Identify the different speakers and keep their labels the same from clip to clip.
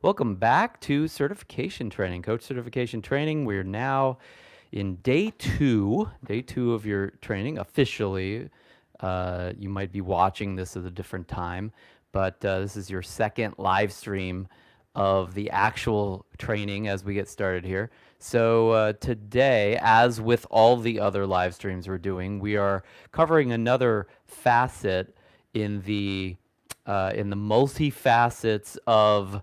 Speaker 1: Welcome back to certification training, coach certification training. We're now in day two of your training officially. You might be watching this at a different time, but this is your second live stream of the actual training as we get started here. So today, as with all the other live streams we're doing, we are covering another facet in the multifacets of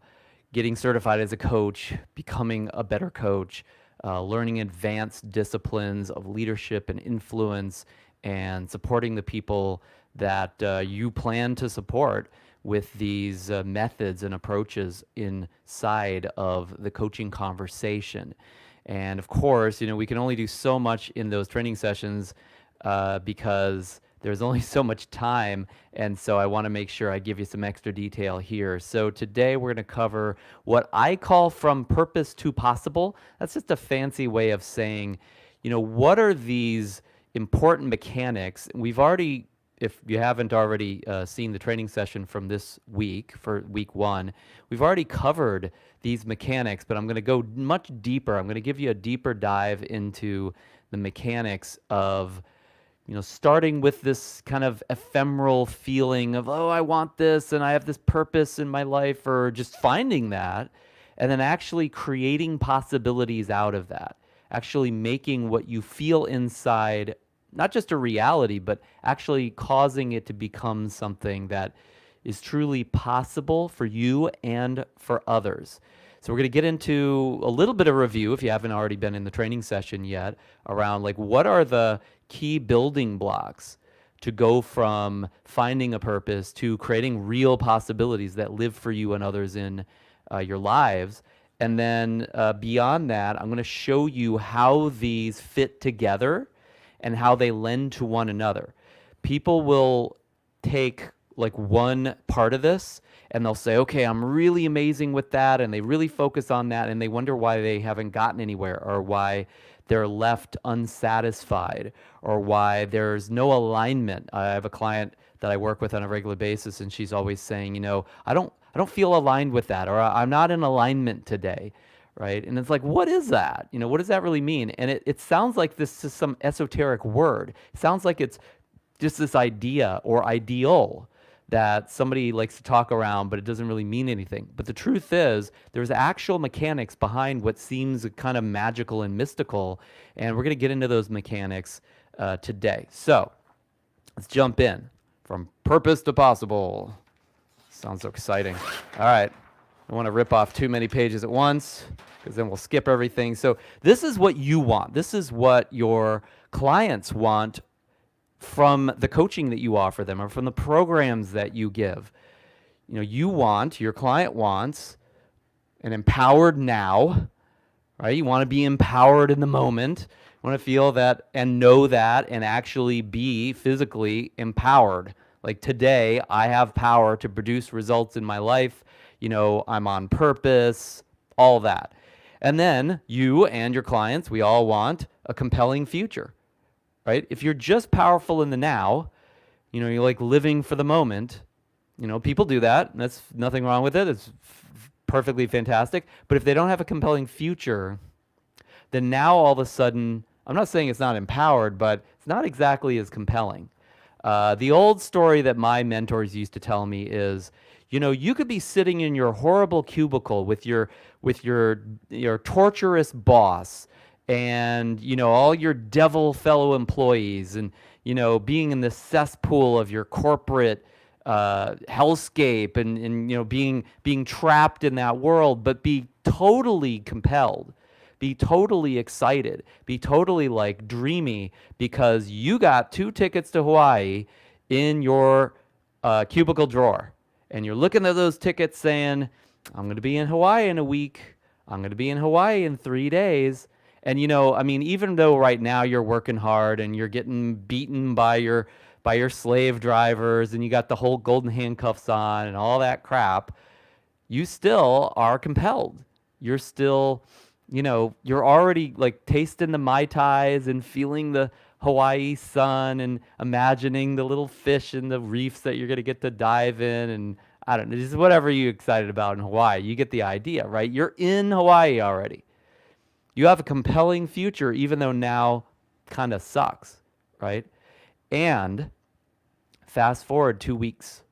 Speaker 1: getting certified as a coach, becoming a better coach, learning advanced disciplines of leadership and influence, and supporting the people that you plan to support with these methods and approaches inside of the coaching conversation. And of course, we can only do so much in those training sessions because there's only so much time, and so I want to make sure I give you some extra detail here. So today we're going to cover what I call from purpose to possible. That's just a fancy way of saying, what are these important mechanics? We've already, if you haven't already seen the training session from this week, for week 1, we've already covered these mechanics, but I'm going to go much deeper. I'm going to give you a deeper dive into the mechanics of starting with this kind of ephemeral feeling of, oh, I want this and I have this purpose in my life, or just finding that, and then actually creating possibilities out of that, actually making what you feel inside not just a reality, but actually causing it to become something that is truly possible for you and for others. So we're going to get into a little bit of review, if you haven't already been in the training session yet, around like what are the key building blocks to go from finding a purpose to creating real possibilities that live for you and others in your lives. And then beyond that, I'm going to show you how these fit together and how they lend to one another. People will take like one part of this and they'll say, okay, I'm really amazing with that, and they really focus on that, and they wonder why they haven't gotten anywhere, or why they're left unsatisfied, or why there's no alignment. I have a client that I work with on a regular basis, and she's always saying, I don't feel aligned with that, or I'm not in alignment today, right? And it's like, what is that? What does that really mean? And it sounds like this is some esoteric word. It sounds like it's just this idea or ideal that somebody likes to talk around, but it doesn't really mean anything. But the truth is, there's actual mechanics behind what seems kind of magical and mystical, and we're going to get into those mechanics today. So let's jump in. From purpose to possible. Sounds so exciting. All right. I don't want to rip off too many pages at once, because then we'll skip everything. So this is what you want. This is what your clients want from the coaching that you offer them, or from the programs that you give. Your client wants an empowered now, right? You want to be empowered in the moment. You want to feel that and know that and actually be physically empowered. Like today, I have power to produce results in my life. I'm on purpose, all that. And then you and your clients, we all want a compelling future. Right? If you're just powerful in the now, you're like living for the moment. People do that. And that's nothing wrong with it. It's perfectly fantastic. But if they don't have a compelling future, then now all of a sudden, I'm not saying it's not empowered, but it's not exactly as compelling. The old story that my mentors used to tell me is, you could be sitting in your horrible cubicle with your torturous boss, and all your devil fellow employees, and being in the cesspool of your corporate hellscape, and being trapped in that world, but be totally compelled, be totally excited, be totally like dreamy, because you got 2 tickets to Hawaii in your cubicle drawer, and you're looking at those tickets saying, I'm going to be in Hawaii in a week, I'm going to be in Hawaii in 3 days. And even though right now you're working hard and you're getting beaten by your slave drivers, and you got the whole golden handcuffs on and all that crap, you still are compelled. You're still, you're already like tasting the Mai Tais and feeling the Hawaii sun and imagining the little fish in the reefs that you're going to get to dive in. And I don't know, just whatever you're excited about in Hawaii. You get the idea, right? You're in Hawaii already. You have a compelling future, even though now kind of sucks, right? And fast forward 2 weeks,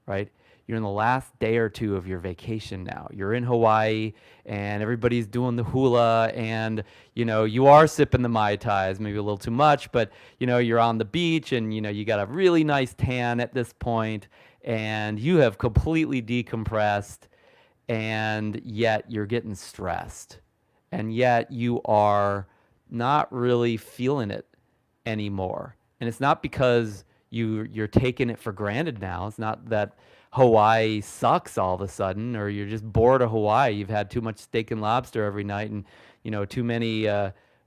Speaker 1: right? You're in the last day or two of your vacation now. You're in Hawaii and everybody's doing the hula and, you are sipping the Mai Tais, maybe a little too much, but, you're on the beach and, you got a really nice tan at this point and you have completely decompressed and yet you're getting stressed and yet you are not really feeling it anymore. And it's not because you're taking it for granted now. It's not that Hawaii sucks all of a sudden, or you're just bored of Hawaii. You've had too much steak and lobster every night, and too many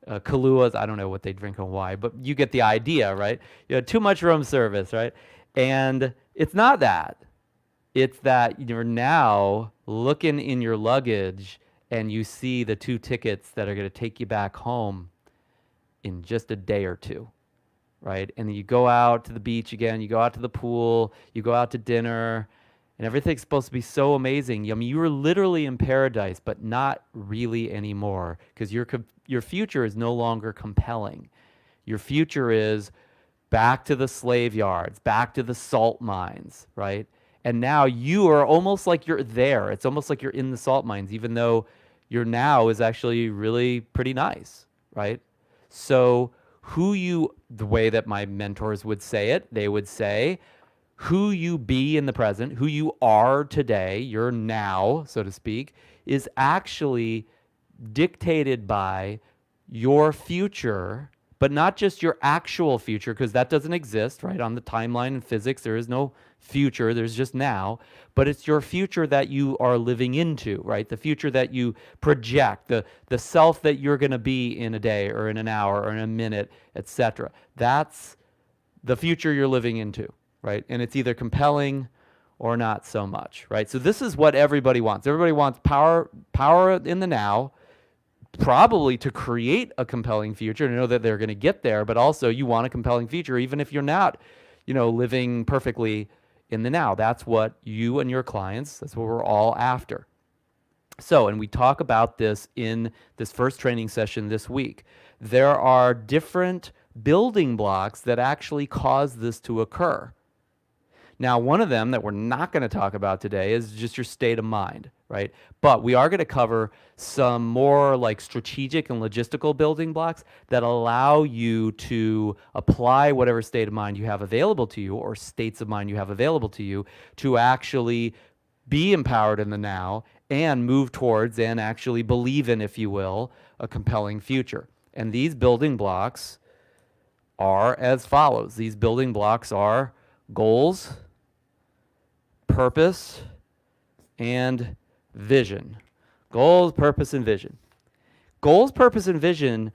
Speaker 1: Kaluas. I don't know what they drink in Hawaii, but you get the idea, right? Too much room service, right? And it's not that. It's that you're now looking in your luggage and you see the 2 tickets that are going to take you back home in just a day or two, right? And then you go out to the beach again, you go out to the pool, you go out to dinner, and everything's supposed to be so amazing. I mean, you were literally in paradise, but not really anymore because your future is no longer compelling. Your future is back to the slave yards, back to the salt mines, right? And now you are almost like you're there. It's almost like you're in the salt mines, even though your now is actually really pretty nice, right? So the way that my mentors would say it, they would say, who you be in the present, who you are today, your now, so to speak, is actually dictated by your future, but not just your actual future, because that doesn't exist, right? On the timeline in physics, there is no future, there's just now, but it's your future that you are living into, right? The future that you project, the self that you're going to be in a day or in an hour or in a minute, etc. That's the future you're living into, right? And it's either compelling or not so much, right? So this is what everybody wants. Everybody wants power in the now, probably to create a compelling future, to know that they're going to get there, but also you want a compelling future even if you're not, living perfectly in the now. That's what you and your clients, that's what we're all after. So, and we talk about this in this first training session this week. There are different building blocks that actually cause this to occur. Now, one of them that we're not going to talk about today is just your state of mind, right? But we are going to cover some more like strategic and logistical building blocks that allow you to apply whatever state of mind you have available to you or states of mind you have available to you to actually be empowered in the now and move towards and actually believe in, if you will, a compelling future. And these building blocks are as follows. These building blocks are goals, purpose, and vision. Goals, purpose, and vision. Goals, purpose, and vision,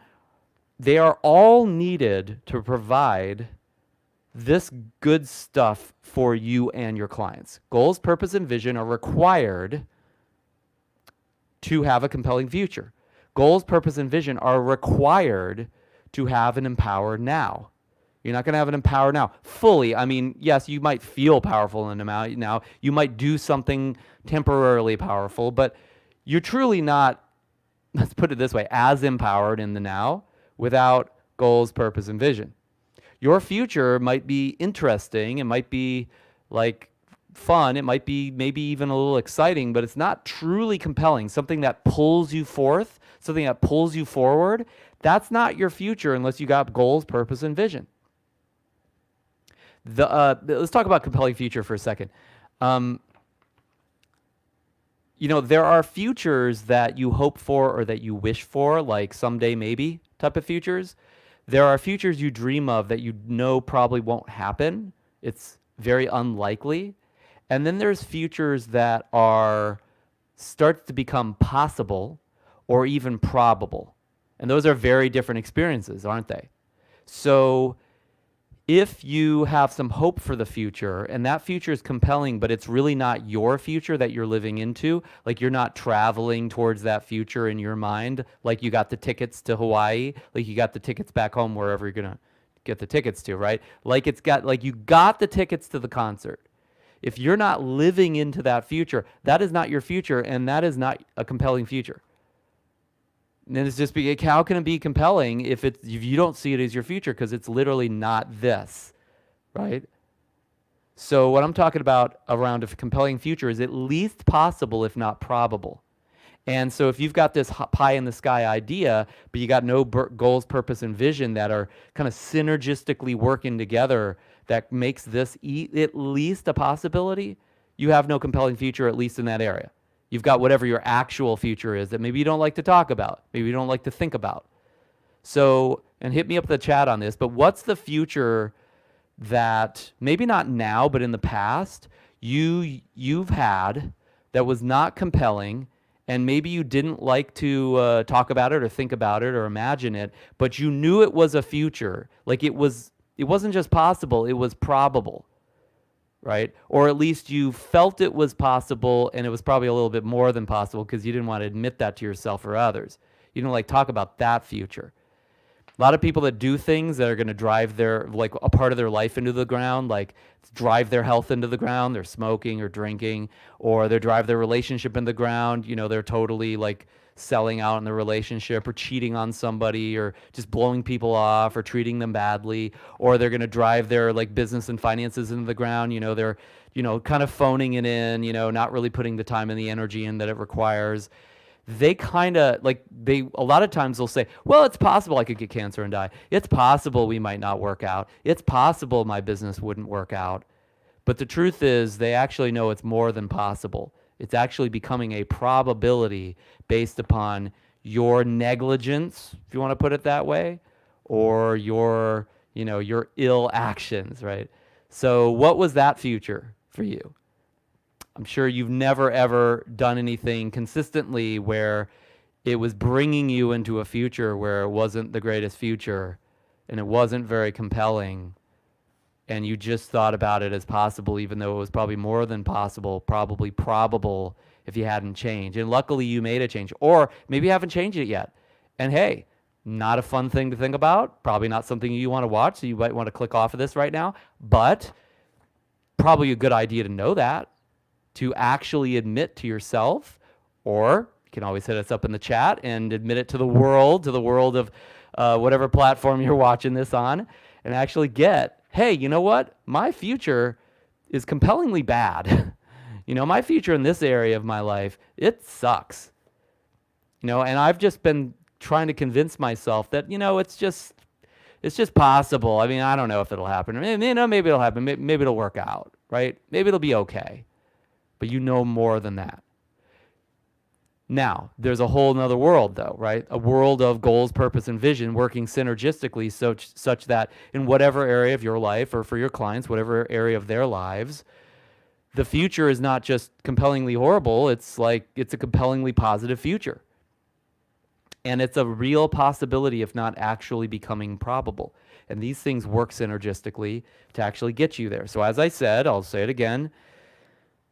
Speaker 1: they are all needed to provide this good stuff for you and your clients. Goals, purpose, and vision are required to have a compelling future. Goals, purpose, and vision are required to have an empowered now. You're not going to have an empowered now fully. I mean, yes, you might feel powerful in the now. You might do something temporarily powerful, but you're truly not, let's put it this way, as empowered in the now without goals, purpose, and vision. Your future might be interesting. It might be like fun. It might be maybe even a little exciting, but it's not truly compelling. Something that pulls you forth, something that pulls you forward. That's not your future unless you got goals, purpose, and vision. Let's talk about compelling future for a second. There are futures that you hope for or that you wish for, like someday maybe type of futures. There are futures you dream of that you know probably won't happen. It's very unlikely. And then there's futures that start to become possible or even probable. And those are very different experiences, aren't they? So if you have some hope for the future and that future is compelling, but it's really not your future that you're living into, like you're not traveling towards that future in your mind, like you got the tickets to Hawaii, like you got the tickets back home, wherever you're going to get the tickets to, right? Like you got the tickets to the concert. If you're not living into that future, that is not your future, and that is not a compelling future. And it's just how can it be compelling if you don't see it as your future, because it's literally not this, right? So what I'm talking about around a compelling future is at least possible, if not probable. And so if you've got this pie in the sky idea, but you got no goals, purpose, and vision that are kind of synergistically working together, that makes this at least a possibility, you have no compelling future, at least in that area. You've got whatever your actual future is that maybe you don't like to talk about, maybe you don't like to think about. So, and hit me up in the chat on this, but what's the future that maybe not now, but in the past, you've had that was not compelling, and maybe you didn't like to talk about it or think about it or imagine it, but you knew it was a future. Like it wasn't just possible, it was probable, right? Or at least you felt it was possible, and it was probably a little bit more than possible because you didn't want to admit that to yourself or others. You didn't like talk about that future. A lot of people that do things that are going to drive their, like a part of their life into the ground, like drive their health into the ground, they're smoking or drinking, or they drive their relationship in the ground, they're totally like selling out in the relationship or cheating on somebody or just blowing people off or treating them badly, or they're going to drive their like business and finances into the ground. They're, kind of phoning it in, not really putting the time and the energy in that it requires. They kind of like, a lot of times they'll say, well, it's possible I could get cancer and die. It's possible we might not work out. It's possible my business wouldn't work out. But the truth is they actually know it's more than possible. It's actually becoming a probability based upon your negligence, if you want to put it that way, or your ill actions, right? So what was that future for you? I'm sure you've never, ever done anything consistently where it was bringing you into a future where it wasn't the greatest future and it wasn't very compelling, and you just thought about it as possible, even though it was probably more than possible, probably probable if you hadn't changed. And luckily you made a change, or maybe you haven't changed it yet. And hey, not a fun thing to think about, probably not something you want to watch, so you might want to click off of this right now, but probably a good idea to know that, to actually admit to yourself, or you can always hit us up in the chat and admit it to the world of whatever platform you're watching this on, and actually get, hey, you know what? My future is compellingly bad. My future in this area of my life, it sucks. And I've just been trying to convince myself that, it's just possible. I mean, I don't know if it'll happen. Maybe it'll happen. Maybe it'll work out, right? Maybe it'll be okay. But more than that. Now, there's a whole nother world though, right? A world of goals, purpose, and vision working synergistically such that in whatever area of your life, or for your clients, whatever area of their lives, the future is not just compellingly horrible, it's a compellingly positive future. And it's a real possibility, if not actually becoming probable. And these things work synergistically to actually get you there. So as I said, I'll say it again,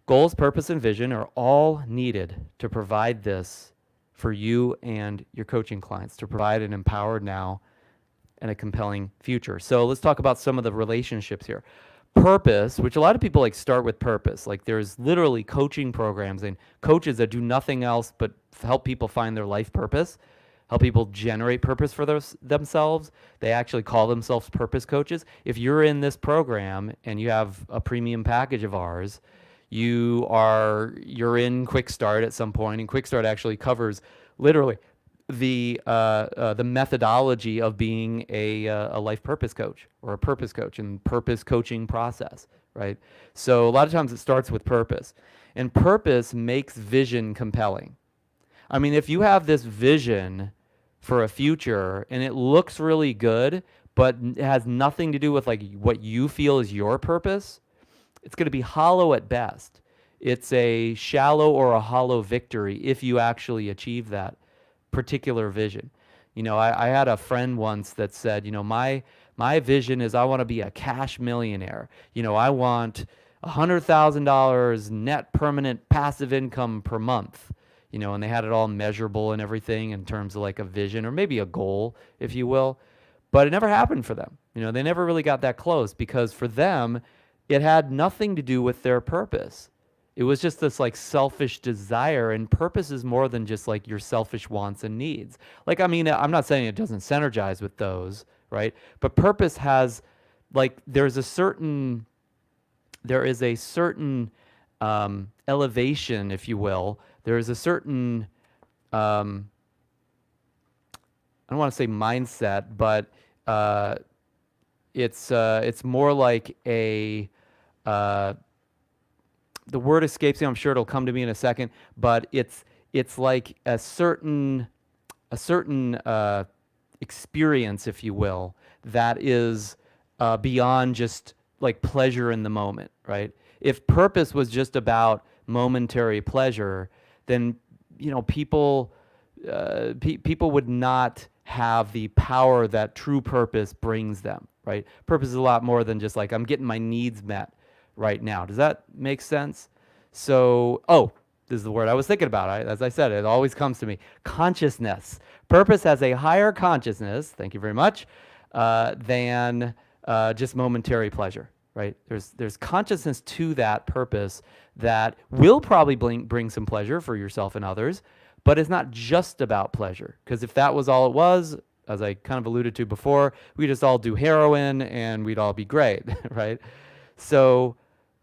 Speaker 1: goals, purpose, and vision are all needed to provide this for you and your coaching clients, to provide an empowered now and a compelling future. So let's talk about some of the relationships here. Purpose, which a lot of people start with purpose. Like there's literally coaching programs and coaches that do nothing else but help people find their life purpose, help people generate purpose for themselves. They actually call themselves purpose coaches. If you're in this program and you have a premium package of ours, you're in Quick Start at some point, and Quick Start actually covers literally the methodology of being a life purpose coach or a purpose coach and purpose coaching process, right? So a lot of times it starts with purpose, and purpose makes vision compelling. I mean, if you have this vision for a future and it looks really good, but it has nothing to do with like what you feel is your purpose, it's going to be hollow at best. It's a shallow or a hollow victory if you actually achieve that particular vision. I had a friend once that said, my vision is I want to be a cash millionaire. I want $100,000 net permanent passive income per month. And they had it all measurable and everything in terms of like a vision or maybe a goal, if you will. But it never happened for them. They never really got that close because for them, it had nothing to do with their purpose. It was just this like selfish desire, and purpose is more than just like your selfish wants and needs. Like, I mean, I'm not saying it doesn't synergize with those, right? But purpose has, like, there is a certain elevation, if you will. There is a certain, I don't want to say mindset, but it's more like a the word escapes me. I'm sure it'll come to me in a second, but it's like a certain experience, if you will, that is beyond just like pleasure in the moment, right? If purpose was just about momentary pleasure, then people people would not have the power that true purpose brings them, right? Purpose is a lot more than just like I'm getting my needs met right now. Does that make sense? So, this is the word I was thinking about. As I said, it always comes to me. Consciousness. Purpose has a higher consciousness, thank you very much, than just momentary pleasure, right? There's consciousness to that purpose that will probably bring some pleasure for yourself and others, but it's not just about pleasure. Because if that was all it was, as I kind of alluded to before, we just all do heroin and we'd all be great, right? So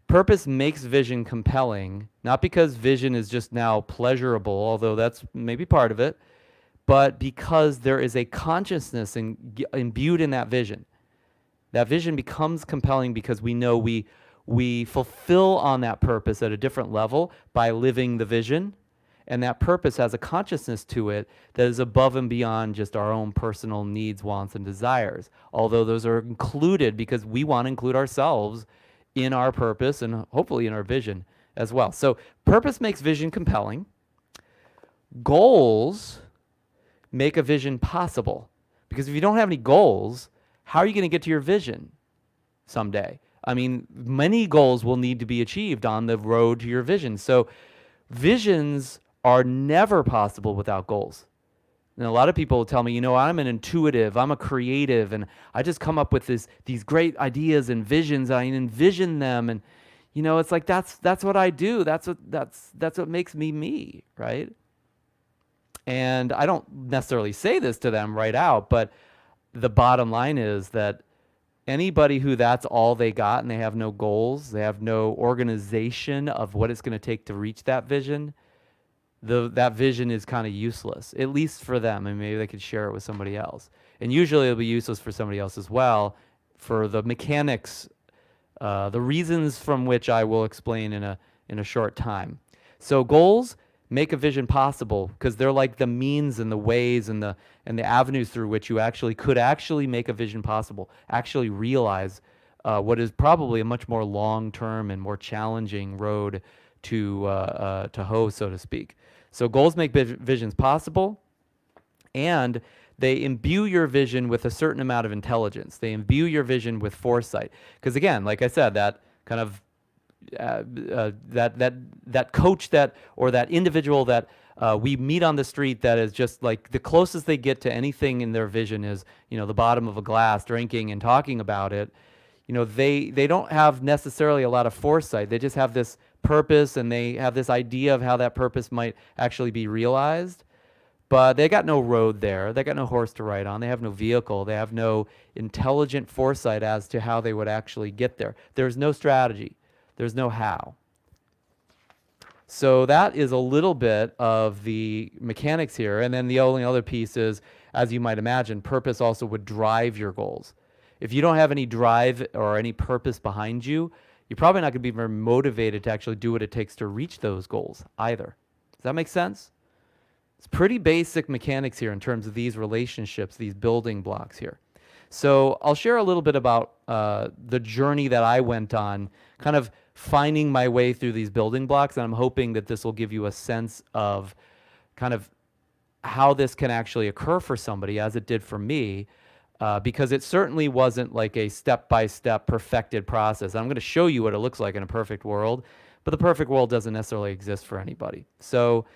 Speaker 1: purpose makes vision compelling, not because vision is just now pleasurable, although that's maybe part of it, but because there is a consciousness imbued in that vision. That vision becomes compelling because we know we fulfill on that purpose at a different level by living the vision. And that purpose has a consciousness to it that is above and beyond just our own personal needs, wants, and desires. Although those are included because we want to include ourselves in our purpose and hopefully in our vision as well. So purpose makes vision compelling. Goals make a vision possible. Because if you don't have any goals, how are you going to get to your vision someday? I mean, many goals will need to be achieved on the road to your vision. So visions are never possible without goals. And a lot of people will tell me, I'm an intuitive, I'm a creative, and I just come up with these great ideas and visions. I envision them, and it's like that's what I do. That's what makes me me, right? And I don't necessarily say this to them right out, but the bottom line is that anybody who that's all they got and they have no goals, they have no organization of what it's going to take to reach that vision, that vision is kind of useless, at least for them, and maybe they could share it with somebody else. And usually it'll be useless for somebody else as well, for the mechanics, the reasons from which I will explain in a short time. So goals make a vision possible because they're like the means and the ways and the avenues through which you could make a vision possible, actually realize what is probably a much more long-term and more challenging road to hoe, so to speak. So goals make visions possible, and they imbue your vision with a certain amount of intelligence. They imbue your vision with foresight. Because again, like I said, that kind of that coach or that individual that we meet on the street that is just like the closest they get to anything in their vision is the bottom of a glass, drinking and talking about it. They don't have necessarily a lot of foresight. They just have this purpose and they have this idea of how that purpose might actually be realized, but they got no road there. They got no horse to ride on. They have no vehicle. They have no intelligent foresight as to how they would actually get there. There's no strategy. There's no how. So that is a little bit of the mechanics here. And then the only other piece is, as you might imagine, purpose also would drive your goals. If you don't have any drive or any purpose behind you, you're probably not going to be very motivated to actually do what it takes to reach those goals either. Does that make sense? It's pretty basic mechanics here in terms of these relationships, these building blocks here. So I'll share a little bit about the journey that I went on, kind of finding my way through these building blocks, and I'm hoping that this will give you a sense of kind of how this can actually occur for somebody, as it did for me, because it certainly wasn't like a step-by-step perfected process. I'm going to show you what it looks like in a perfect world, but the perfect world doesn't necessarily exist for anybody. So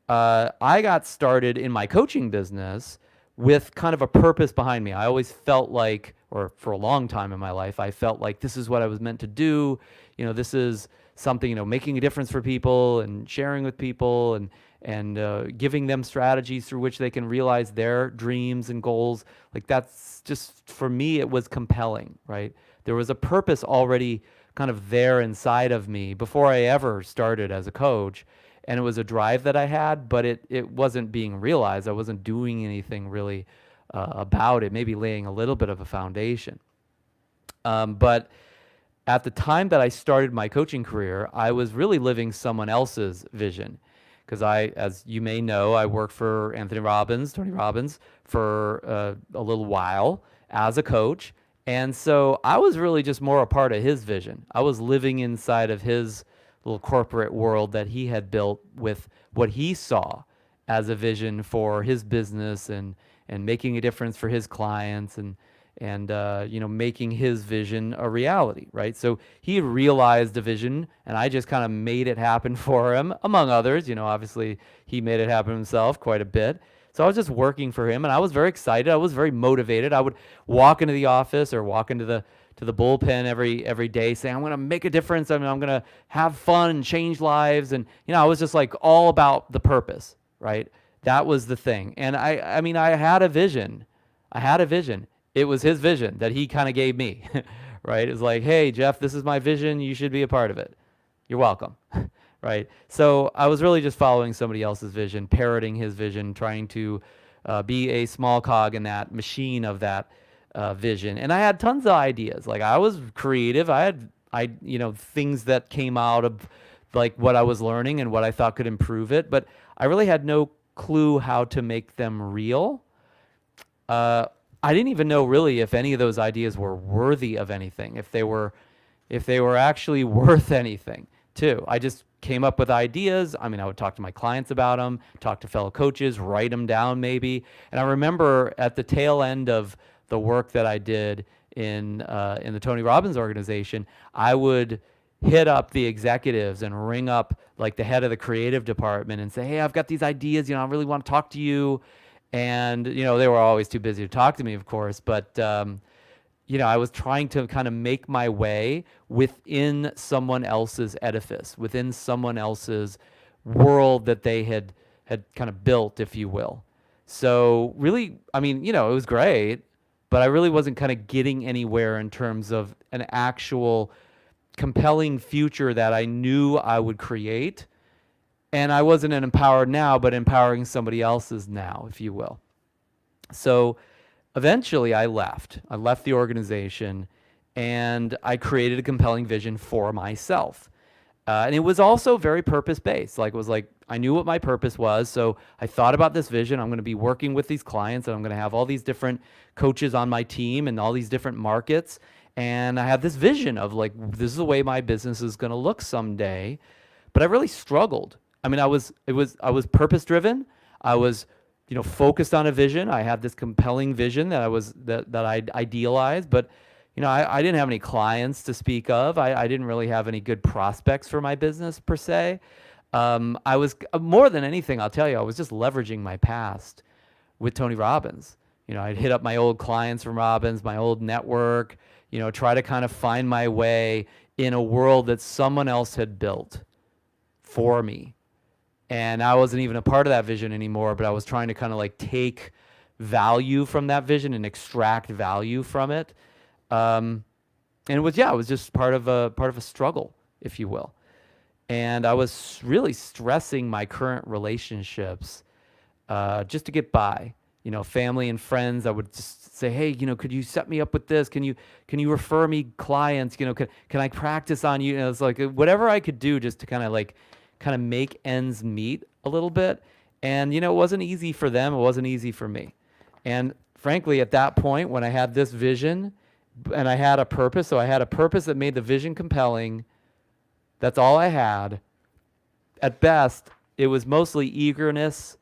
Speaker 1: I got started in my coaching business with kind of a purpose behind me. I always felt like or for a long time in my life, I felt like this is what I was meant to do. This is something, making a difference for people and sharing with people and giving them strategies through which they can realize their dreams and goals. Like that's just, for me, it was compelling, right? There was a purpose already kind of there inside of me before I ever started as a coach. And it was a drive that I had, but it wasn't being realized. I wasn't doing anything really about it, maybe laying a little bit of a foundation. But at the time that I started my coaching career, I was really living someone else's vision. Because as you may know, I worked for Tony Robbins, for a little while as a coach. And so I was really just more a part of his vision. I was living inside of his little corporate world that he had built with what he saw as a vision for his business and making a difference for his clients and making his vision a reality, right? So he had realized a vision, and I just kind of made it happen for him, among others. Obviously he made it happen himself quite a bit. So I was just working for him, and I was very excited. I was very motivated. I would walk into the office or walk into the bullpen every day saying, I'm going to make a difference. I'm going to have fun and change lives. And, I was just like all about the purpose, right? That was the thing. And I mean, I had a vision. It was his vision that he kind of gave me, right? It was like, hey, Jeff, this is my vision. You should be a part of it. You're welcome, right? So I was really just following somebody else's vision, parroting his vision, trying to be a small cog in that machine of that vision. And I had tons of ideas. Like I was creative. I had things that came out of like what I was learning and what I thought could improve it, but I really had no clue how to make them real. I didn't even know really if any of those ideas were worthy of anything, if they were actually worth anything too. I just came up with ideas. I mean, I would talk to my clients about them, talk to fellow coaches, write them down maybe. And I remember at the tail end of the work that I did in the Tony Robbins organization, I would hit up the executives and ring up like the head of the creative department and say, hey, I've got these ideas, I really want to talk to you. And, they were always too busy to talk to me, of course, but, I was trying to kind of make my way within someone else's edifice, within someone else's world that they had kind of built, if you will. So really, I mean, it was great, but I really wasn't kind of getting anywhere in terms of an actual compelling future that I knew I would create. And I wasn't an empowered now, but empowering somebody else's now, if you will. So eventually I left. I left the organization and I created a compelling vision for myself. And it was also very purpose-based. Like it was like, I knew what my purpose was. So I thought about this vision. I'm going to be working with these clients and I'm going to have all these different coaches on my team and all these different markets. And I had this vision of like, this is the way my business is going to look someday. But I really struggled. I mean, I was purpose-driven. I was, focused on a vision. I had this compelling vision that I idealized, but, I didn't have any clients to speak of. I didn't really have any good prospects for my business per se. I was more than anything, I'll tell you, I was just leveraging my past with Tony Robbins. I'd hit up my old clients from Robbins, my old network, try to kind of find my way in a world that someone else had built for me. And I wasn't even a part of that vision anymore, but I was trying to kind of like take value from that vision and extract value from it. And it was just part of a struggle, if you will. And I was really stressing my current relationships just to get by. Family and friends, I would just say, hey, could you set me up with this? Can you refer me clients? Can I practice on you? It's like whatever I could do just to kind of make ends meet a little bit. And, it wasn't easy for them. It wasn't easy for me. And frankly, at that point, when I had this vision and I had a purpose, so I had a purpose that made the vision compelling. That's all I had. At best, it was mostly eagerness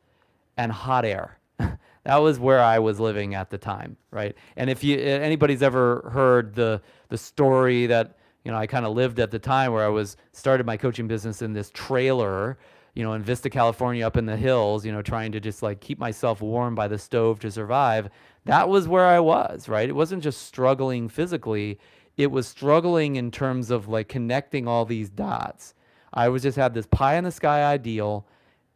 Speaker 1: and hot air. That was where I was living at the time, right? And if anybody's ever heard the story that, I kind of lived at the time where I started my coaching business in this trailer in Vista, California, up in the hills, trying to just like keep myself warm by the stove to survive. That was where I was, right? It wasn't just struggling physically, it was struggling in terms of like connecting all these dots. I was just had this pie in the sky ideal,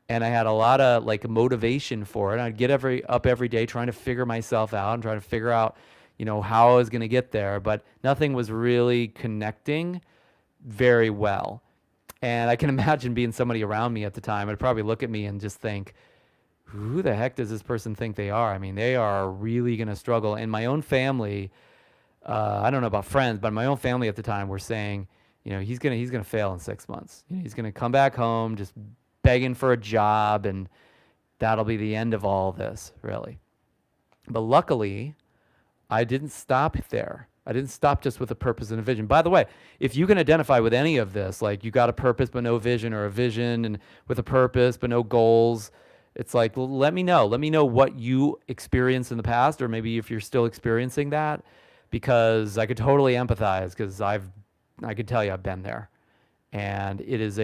Speaker 1: and I had a lot of like motivation for it. I'd get up every day trying to figure myself out and trying to figure out, how I was going to get there, but nothing was really connecting very well. And I can imagine being somebody around me at the time, I'd probably look at me and just think, who the heck does this person think they are? I mean, they are really going to struggle. And my own family, I don't know about friends, but my own family at the time were saying, he's gonna fail in 6 months. He's gonna come back home just begging for a job, and that'll be the end of all this, really. But luckily, I didn't stop there. I didn't stop just with a purpose and a vision. By the way, if you can identify with any of this, like you got a purpose but no vision, or a vision and with a purpose but no goals, it's like, well, let me know. Let me know what you experienced in the past, or maybe if you're still experiencing that, because I could totally empathize, because I could tell you I've been there. And it is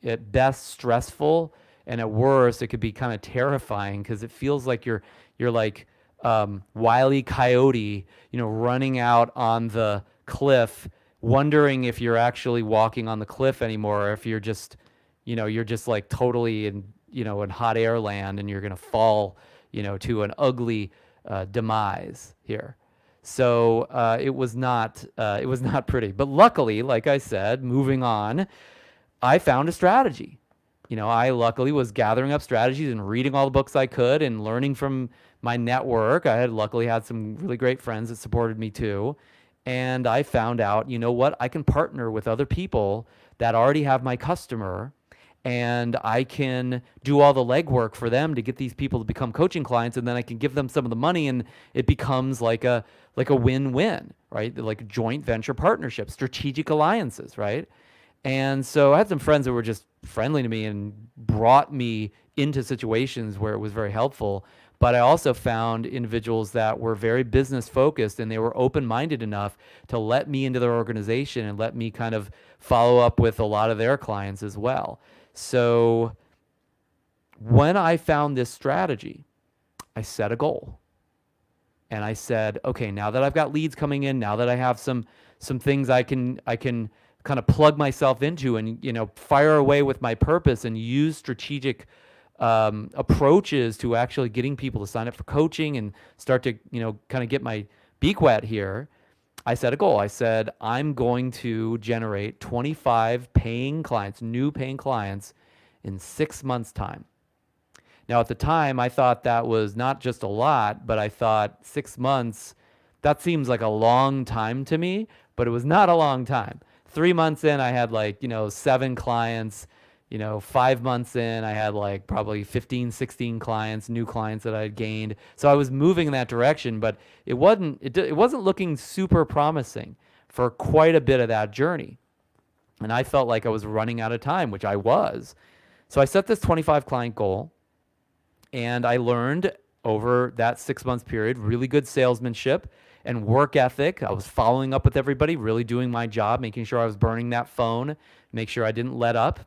Speaker 1: at best stressful, and at worst it could be kind of terrifying, because it feels like you're like Wile E. Coyote, running out on the cliff, wondering if you're actually walking on the cliff anymore, or if you're just, you're just like totally in hot air land, and you're gonna fall, to an ugly demise here. So it was not pretty. But luckily, like I said, moving on, I found a strategy. I luckily was gathering up strategies and reading all the books I could and learning from my network. I had luckily had some really great friends that supported me too. And I found out, what? I can partner with other people that already have my customer, and I can do all the legwork for them to get these people to become coaching clients, and then I can give them some of the money, and it becomes like a win-win, right? Like joint venture partnerships, strategic alliances, right? And so I had some friends that were just friendly to me and brought me into situations where it was very helpful. But I also found individuals that were very business focused, and they were open-minded enough to let me into their organization and let me kind of follow up with a lot of their clients as well. So when I found this strategy, I set a goal. And I said, okay, now that I've got leads coming in, now that I have some things I can kind of plug myself into and, fire away with my purpose and use strategic approaches to actually getting people to sign up for coaching and start to, kind of get my beak wet here, I set a goal. I said, I'm going to generate 25 paying clients, new paying clients, in 6 months' time. Now, at the time, I thought that was not just a lot, but I thought 6 months, that seems like a long time to me, but it was not a long time. 3 months in, I had 7 clients. 5 months in, I had probably 15, 16 clients, new clients that I had gained. So I was moving in that direction, but it wasn't looking super promising for quite a bit of that journey. And I felt like I was running out of time, which I was. So I set this 25 client goal, and I learned over that 6 month period really good salesmanship and work ethic. I was following up with everybody, really doing my job, making sure I was burning that phone, make sure I didn't let up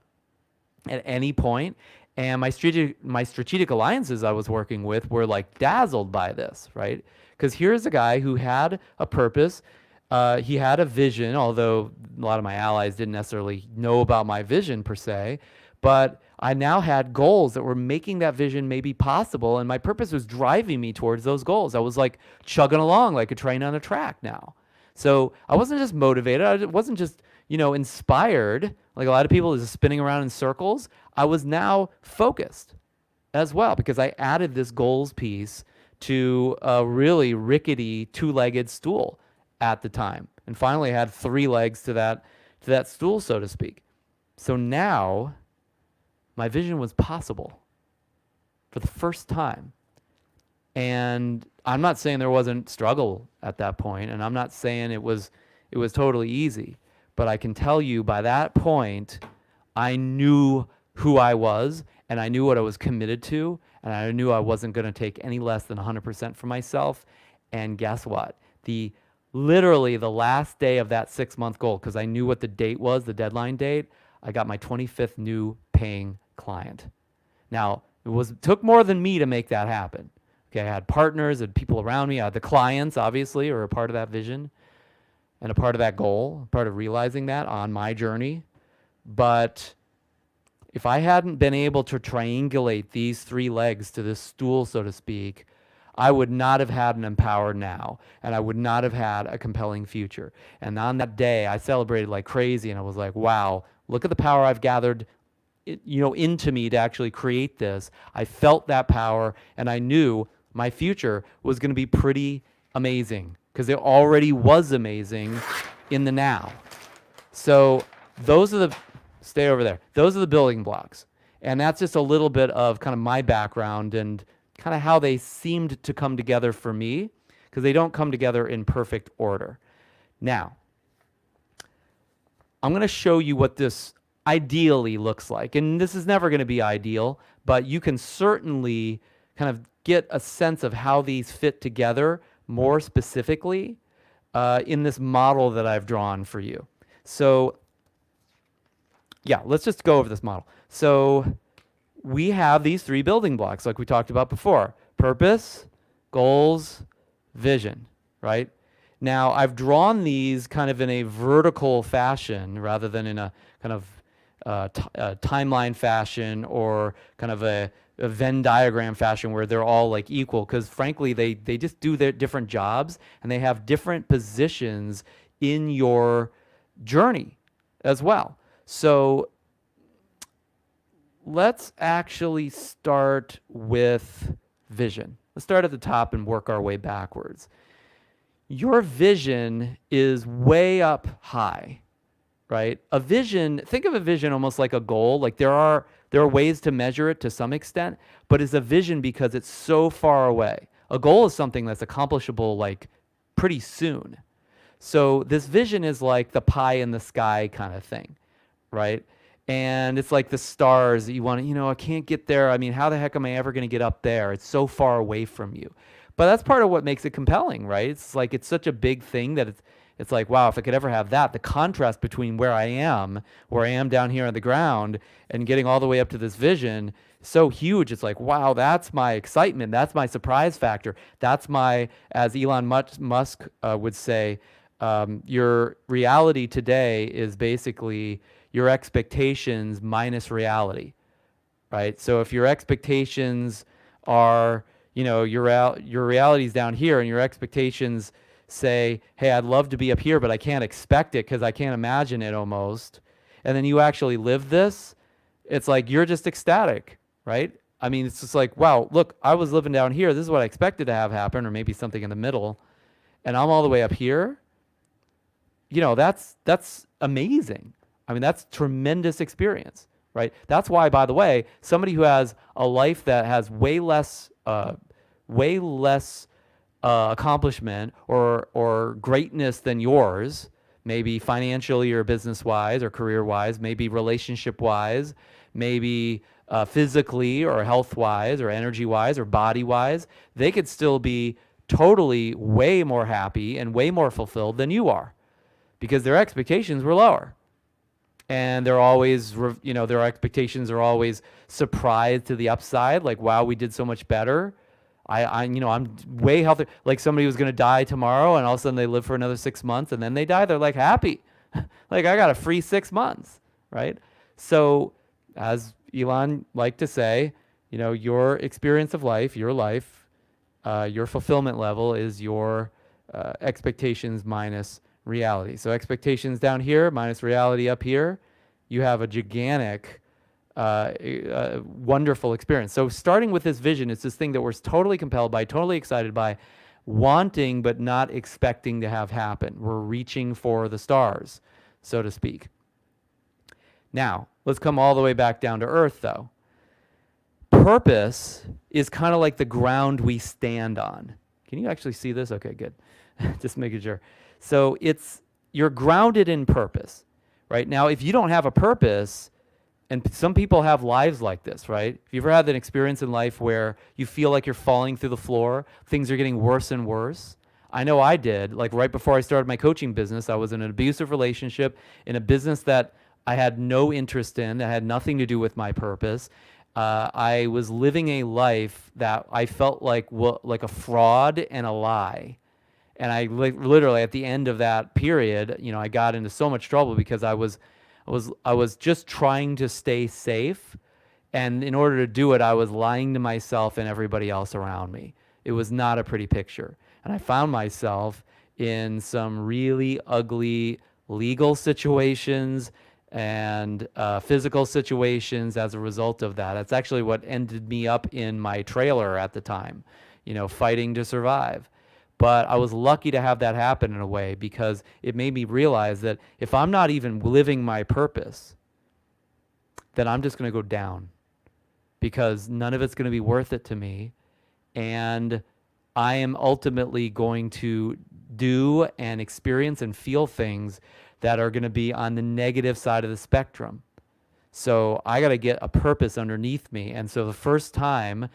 Speaker 1: at any point. And my strategic alliances I was working with were dazzled by this, right? Because here's a guy who had a purpose. He had a vision, although a lot of my allies didn't necessarily know about my vision per se. But I now had goals that were making that vision maybe possible, and my purpose was driving me towards those goals. I was chugging along like a train on a track now. So I wasn't just motivated. I wasn't just, inspired like a lot of people, just spinning around in circles. I was now focused as well, because I added this goals piece to a really rickety 2-legged stool at the time. And finally I had 3 legs to that stool, so to speak. So now my vision was possible for the first time. And I'm not saying there wasn't struggle at that point, and I'm not saying it was totally easy, but I can tell you by that point, I knew who I was, and I knew what I was committed to, and I knew I wasn't going to take any less than 100% for myself. And guess what? Literally the last day of that 6 month goal, because I knew what the date was, the deadline date, I got my 25th new paying client. Now, took more than me to make that happen. Okay, I had partners and people around me. I had the clients, obviously, are a part of that vision and a part of that goal, part of realizing that on my journey. But if I hadn't been able to triangulate these three legs to this stool, so to speak, I would not have had an empowered now, and I would not have had a compelling future. And on that day, I celebrated like crazy, and I was like, wow, look at the power I've gathered into me to actually create this. I felt that power, and I knew my future was going to be pretty amazing because it already was amazing in the now. So stay over there. Those are the building blocks. And that's just a little bit of kind of my background and kind of how they seemed to come together for me, because they don't come together in perfect order. Now, I'm going to show you what this ideally looks like. And this is never going to be ideal, but you can certainly kind of get a sense of how these fit together more specifically in this model that I've drawn for you. So yeah, let's just go over this model. So we have these three building blocks like we talked about before: purpose, goals, vision, right? Now, I've drawn these kind of in a vertical fashion rather than in a kind of timeline fashion or kind of a Venn diagram fashion where they're all like equal, because frankly, they just do their different jobs and they have different positions in your journey as well. So let's actually start with vision. Let's start at the top and work our way backwards. Your vision is way up high, right? A vision, think of a vision almost like a goal. Like there are ways to measure it to some extent, but it's a vision because it's so far away. A goal is something that's accomplishable like pretty soon. So this vision is like the pie in the sky kind of thing, right? And it's like the stars that you want to, I can't get there. I mean, how the heck am I ever going to get up there? It's so far away from you. But that's part of what makes it compelling, right? It's like it's such a big thing that it's like, wow, if I could ever have that, the contrast between where I am down here on the ground and getting all the way up to this vision is so huge. It's like, wow, that's my excitement. That's my surprise factor. That's my, as Elon Musk would say, your reality today is basically your expectations minus reality, right? So if your expectations are, your reality's down here and your expectations say, hey, I'd love to be up here, but I can't expect it because I can't imagine it almost. And then you actually live this, it's like you're just ecstatic, right? I mean, it's just like, wow, look, I was living down here. This is what I expected to have happen, or maybe something in the middle. And I'm all the way up here. That's amazing. I mean, that's tremendous experience, right? That's why, by the way, somebody who has a life that has way less accomplishment or greatness than yours, maybe financially or business-wise or career-wise, maybe relationship-wise, maybe physically or health-wise or energy-wise or body-wise, they could still be totally way more happy and way more fulfilled than you are because their expectations were lower. And they're always, their expectations are always surprised to the upside. Like, wow, we did so much better. I'm way healthier. Like somebody was going to die tomorrow and all of a sudden they live for another 6 months and then they die. They're like happy. Like I got a free 6 months, right? So as Elon liked to say, your experience of life, your fulfillment level is your expectations minus reality. So expectations down here minus reality up here, you have a gigantic, wonderful experience. So starting with this vision, it's this thing that we're totally compelled by, totally excited by, wanting but not expecting to have happen. We're reaching for the stars, so to speak. Now, let's come all the way back down to earth, though. Purpose is kind of like the ground we stand on. Can you actually see this? Okay, good. Just making sure. So you're grounded in purpose, right? Now, if you don't have a purpose, and some people have lives like this, right? If you've ever had an experience in life where you feel like you're falling through the floor, things are getting worse and worse. I know I did. Like right before I started my coaching business, I was in an abusive relationship in a business that I had no interest in, that had nothing to do with my purpose. I was living a life that I felt like like a fraud and a lie. And I literally at the end of that period, I got into so much trouble because I was just trying to stay safe, and in order to do it, I was lying to myself and everybody else around me. It was not a pretty picture. And I found myself in some really ugly legal situations and physical situations as a result of that. That's actually what ended me up in my trailer at the time, fighting to survive. But I was lucky to have that happen in a way because it made me realize that if I'm not even living my purpose, then I'm just going to go down because none of it's going to be worth it to me. And I am ultimately going to do and experience and feel things that are going to be on the negative side of the spectrum. So I got to get a purpose underneath me. And so the first time,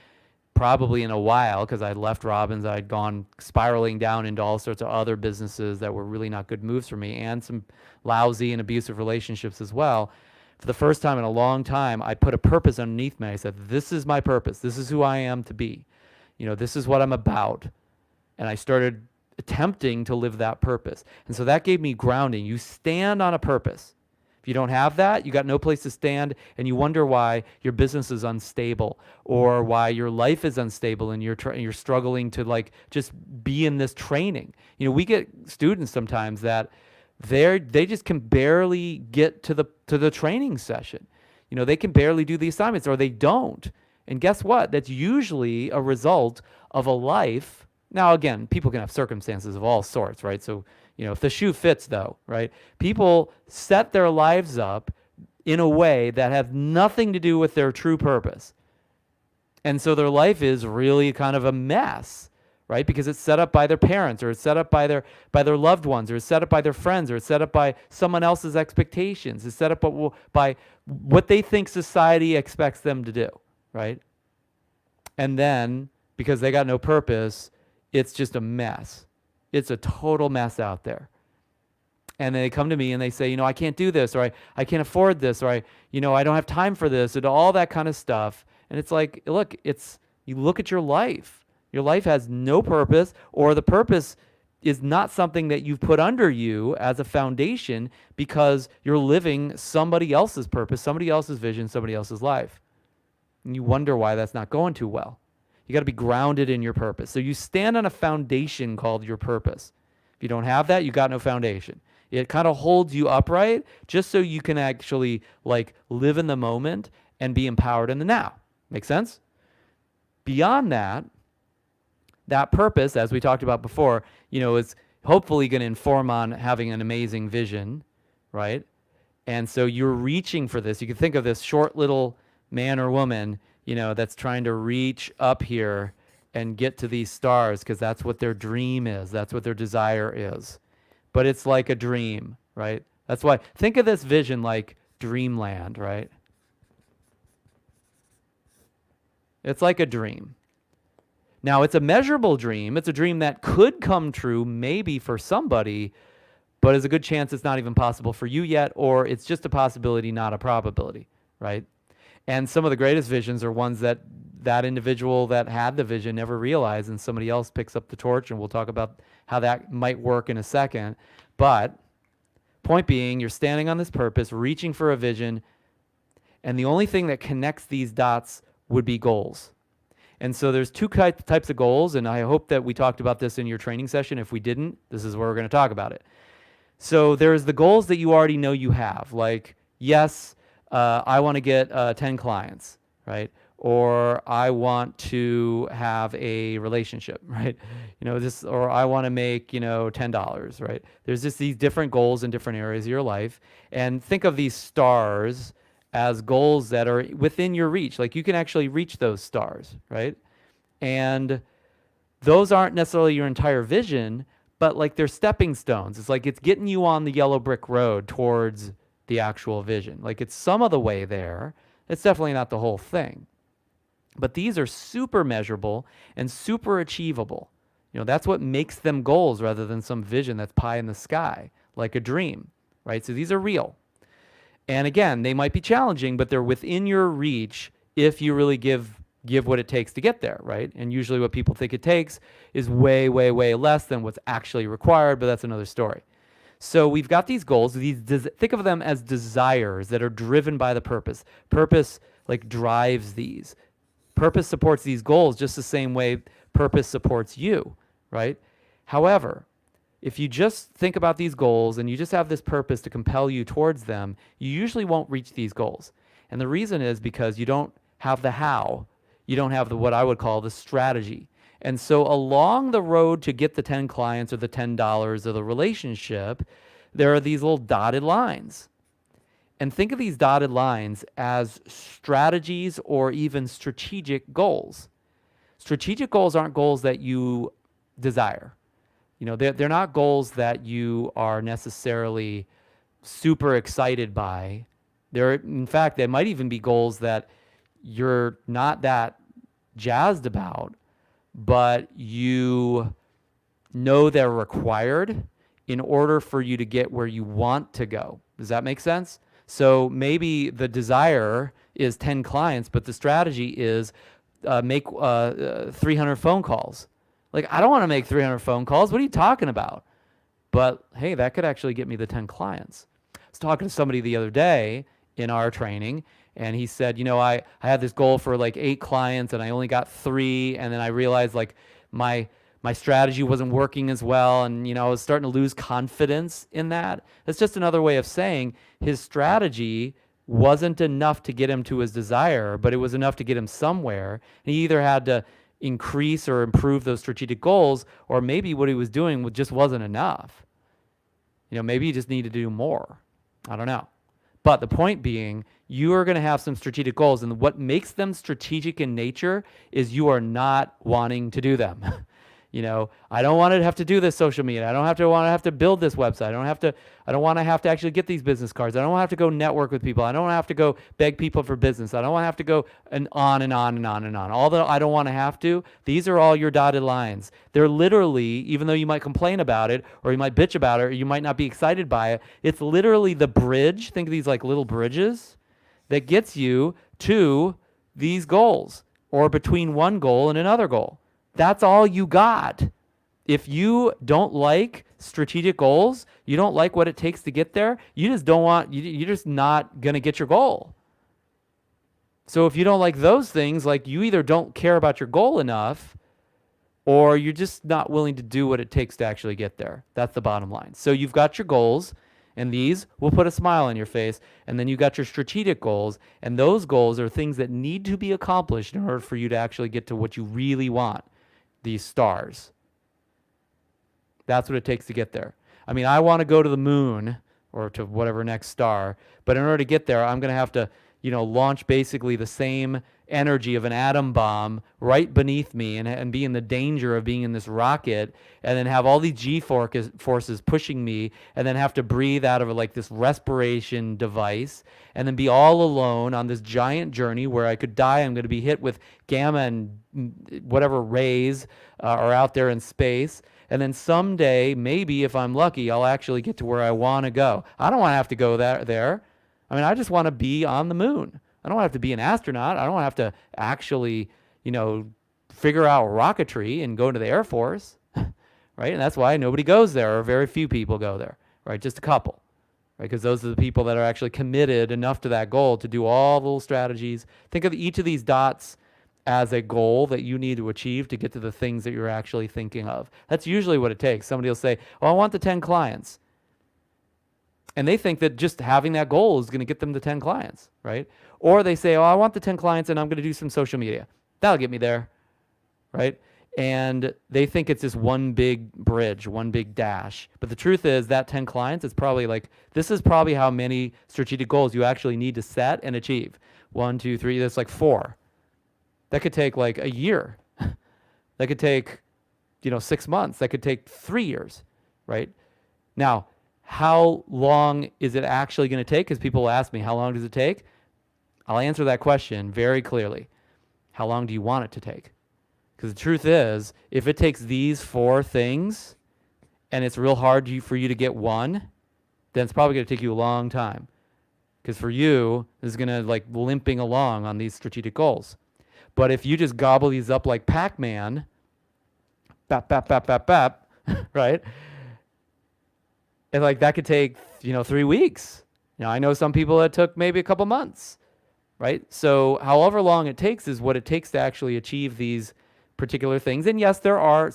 Speaker 1: probably in a while, because I'd left Robbins, I'd gone spiraling down into all sorts of other businesses that were really not good moves for me, and some lousy and abusive relationships as well. For the first time in a long time, I put a purpose underneath me. I said, this is my purpose. This is who I am to be. This is what I'm about. And I started attempting to live that purpose. And so that gave me grounding. You stand on a purpose. If you don't have that, you got no place to stand, and you wonder why your business is unstable or why your life is unstable and you're struggling to just be in this training. We get students sometimes that they just can barely get to the training session. They can barely do the assignments or they don't. And guess what? That's usually a result of a life. Now, again, people can have circumstances of all sorts, right? So, if the shoe fits, though, right? People set their lives up in a way that have nothing to do with their true purpose. And so their life is really kind of a mess, right? Because it's set up by their parents, or it's set up by their loved ones, or it's set up by their friends, or it's set up by someone else's expectations. It's set up by what they think society expects them to do, right? And then, because they got no purpose, it's just a mess. It's a total mess out there. And they come to me and they say, I can't do this, or I can't afford this, or I don't have time for this, and all that kind of stuff. And it's like, look, you look at your life. Your life has no purpose, or the purpose is not something that you've put under you as a foundation because you're living somebody else's purpose, somebody else's vision, somebody else's life. And you wonder why that's not going too well. You got to be grounded in your purpose. So you stand on a foundation called your purpose. If you don't have that, you got no foundation. It kind of holds you upright just so you can actually live in the moment and be empowered in the now. Make sense? Beyond that, that purpose, as we talked about before, is hopefully going to inform on having an amazing vision, right? And so you're reaching for this. You can think of this short little man or woman, that's trying to reach up here and get to these stars because that's what their dream is. That's what their desire is. But it's like a dream, right? That's why, think of this vision like dreamland, right? It's like a dream. Now, it's a measurable dream. It's a dream that could come true maybe for somebody, but there's a good chance it's not even possible for you yet, or it's just a possibility, not a probability, right? And some of the greatest visions are ones that individual that had the vision never realized, and somebody else picks up the torch, and we'll talk about how that might work in a second. But point being, you're standing on this purpose, reaching for a vision, and the only thing that connects these dots would be goals. And so there's two types of goals, and I hope that we talked about this in your training session. If we didn't, this is where we're going to talk about it. So there's the goals that you already know you have, like, yes, I want to get 10 clients, right? Or I want to have a relationship, right? Or I want to make, $10, right? There's just these different goals in different areas of your life. And think of these stars as goals that are within your reach. Like you can actually reach those stars, right? And those aren't necessarily your entire vision, but they're stepping stones. It's like it's getting you on the yellow brick road towards the actual vision. Like it's some of the way there. It's definitely not the whole thing. But these are super measurable and super achievable. That's what makes them goals rather than some vision that's pie in the sky, like a dream, right? So these are real. And again, they might be challenging, but they're within your reach if you really give what it takes to get there, right? And usually what people think it takes is way, way, way less than what's actually required, but that's another story. So we've got these goals. Think of them as desires that are driven by the purpose. Purpose like drives these. Purpose supports these goals just the same way purpose supports you, right? However, if you just think about these goals and you just have this purpose to compel you towards them, you usually won't reach these goals. And the reason is because you don't have the how. You don't have the what I would call the strategy. And so along the road to get the 10 clients or the $10 or the relationship, there are these little dotted lines. And think of these dotted lines as strategies or even strategic goals. Strategic goals aren't goals that you desire. You know, they're not goals that you are necessarily super excited by. In fact, they might even be goals that you're not that jazzed about, but you know they're required in order for you to get where you want to go. Does that make sense? So maybe the desire is 10 clients, but the strategy is make 300 phone calls. Like, I don't want to make 300 phone calls. What are you talking about? But hey, that could actually get me the 10 clients. I was talking to somebody the other day in our training, and he said, you know, I had this goal for like 8 clients and I only got 3. And then I realized like my strategy wasn't working as well. And, you know, I was starting to lose confidence in that. That's just another way of saying his strategy wasn't enough to get him to his desire, but it was enough to get him somewhere. And he either had to increase or improve those strategic goals, or maybe what he was doing just wasn't enough. You know, maybe he just needed to do more. I don't know. But the point being, you are going to have some strategic goals, and what makes them strategic in nature is you are not wanting to do them. You know, I don't want to have to do this social media. I don't want to have to build this website. I don't want to have to actually get these business cards. I don't want to have to go network with people. I don't want to have to go beg people for business. I don't want to have to go and on and on and on and on. All that I don't want to have to, these are all your dotted lines. They're literally, even though you might complain about it or you might bitch about it or you might not be excited by it, it's literally the bridge. Think of these like little bridges that gets you to these goals or between one goal and another goal. That's all you got. If you don't like strategic goals, you don't like what it takes to get there, you just don't want, you're just not going to get your goal. So if you don't like those things, like you either don't care about your goal enough or you're just not willing to do what it takes to actually get there. That's the bottom line. So you've got your goals, and these will put a smile on your face. And then you got your strategic goals, and those goals are things that need to be accomplished in order for you to actually get to what you really want. These stars. That's what it takes to get there. I mean, I want to go to the moon or to whatever next star, but in order to get there, I'm going to have to, you know, launch basically the same energy of an atom bomb right beneath me and be in the danger of being in this rocket and then have all these G-forces pushing me and then have to breathe out of like this respiration device and then be all alone on this giant journey where I could die. I'm going to be hit with gamma and whatever rays are out there in space. And then someday, maybe if I'm lucky, I'll actually get to where I want to go. I don't want to have to go there. I mean, I just want to be on the moon. I don't want to have to be an astronaut. I don't want to have to actually, you know, figure out rocketry and go into the Air Force, right? And that's why nobody goes there, or very few people go there, right? Just a couple, right? Because those are the people that are actually committed enough to that goal to do all the little strategies. Think of each of these dots as a goal that you need to achieve to get to the things that you're actually thinking of. That's usually what it takes. Somebody will say, oh, I want the 10 clients. And they think that just having that goal is going to get them the 10 clients, right? Or they say, oh, I want the 10 clients and I'm going to do some social media. That'll get me there, right? And they think it's this one big bridge, one big dash. But the truth is that 10 clients is probably like, this is probably how many strategic goals you actually need to set and achieve. 1, 2, 3, that's like 4. That could take like a year. That could take, 6 months. That could take 3 years, right? Now, how long is it actually going to take? Because people will ask me, how long does it take? I'll answer that question very clearly. How long do you want it to take? Because the truth is, if it takes these 4 things and it's real hard for you to get one, then it's probably going to take you a long time. because for you, this is going to like limping along on these strategic goals. But if you just gobble these up like Pac-Man, bap, bap, bap, bap, bap, right? And like that could take, 3 weeks. I know some people that took maybe a couple months, right? So however long it takes is what it takes to actually achieve these particular things. And yes,